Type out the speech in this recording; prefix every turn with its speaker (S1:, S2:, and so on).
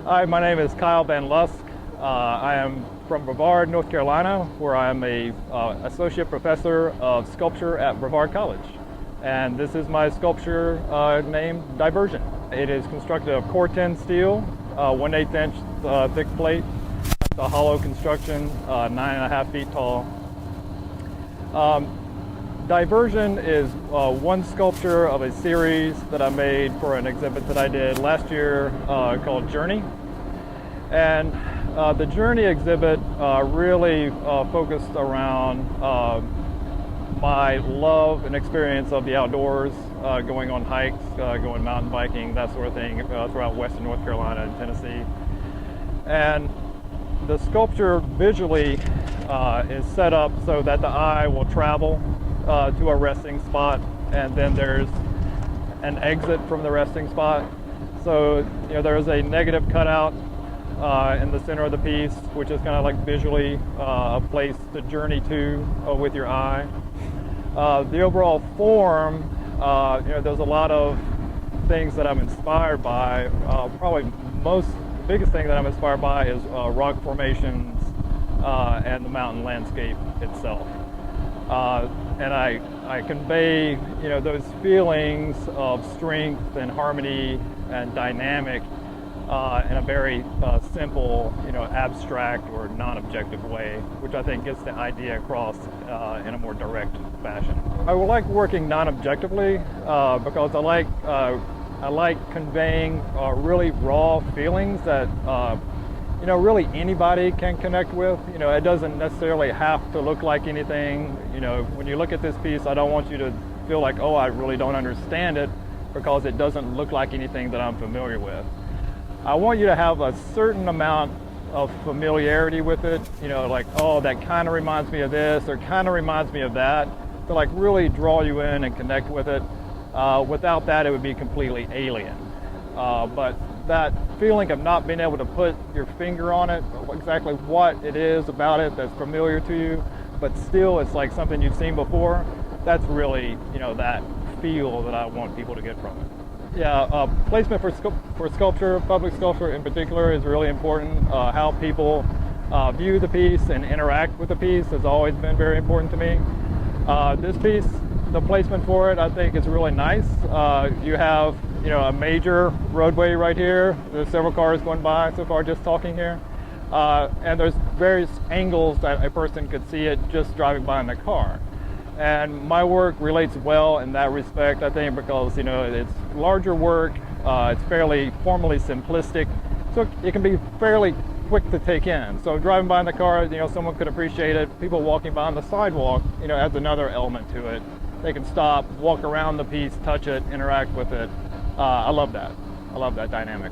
S1: Hi, my name is Kyle Van Lusk. I am from Brevard, North Carolina, where I am a associate professor of sculpture at Brevard College. And this is my sculpture named Diversion. It is constructed of Core-10 steel, 1/8 inch thick plate. It's a hollow construction, 9.5 feet tall. Diversion is one sculpture of a series that I made for an exhibit that I did last year called Journey. And the Journey exhibit really focused around my love and experience of the outdoors, going on hikes, going mountain biking, that sort of thing, throughout western North Carolina and Tennessee. And the sculpture visually is set up so that the eye will travel to a resting spot, and then there's an exit from the resting spot. So there's a negative cutout in the center of the piece, which is kind of like visually a place to journey to with your eye. The overall form, there's a lot of things that I'm inspired by. Probably the biggest thing that I'm inspired by is rock formations and the mountain landscape itself. And I convey, those feelings of strength and harmony and dynamic in a very simple, abstract or non-objective way, which I think gets the idea across in a more direct fashion. I would like working non-objectively because I like conveying really raw feelings that really anybody can connect with. It doesn't necessarily have to look like anything. When you look at this piece, I don't want you to feel like, oh, I really don't understand it because it doesn't look like anything that I'm familiar with. I want you to have a certain amount of familiarity with it, like, oh, that kind of reminds me of this or kind of reminds me of that, to like really draw you in and connect with it. Without that, it would be completely alien. But that feeling of not being able to put your finger on it, exactly what it is about it that's familiar to you, but still it's like something you've seen before, that's really, that feel that I want people to get from it. Yeah, placement for sculpture, public sculpture in particular, is really important. How people view the piece and interact with the piece has always been very important to me. This piece, the placement for it, I think is really nice. You have a major roadway right here. There's several cars going by so far just talking here. And there's various angles that a person could see it just driving by in the car. And my work relates well in that respect, I think, because it's larger work, it's fairly formally simplistic, so it can be fairly quick to take in. So driving by in the car, someone could appreciate it. People walking by on the sidewalk, adds another element to it. They can stop, walk around the piece, touch it, interact with it. I love that. I love that dynamic.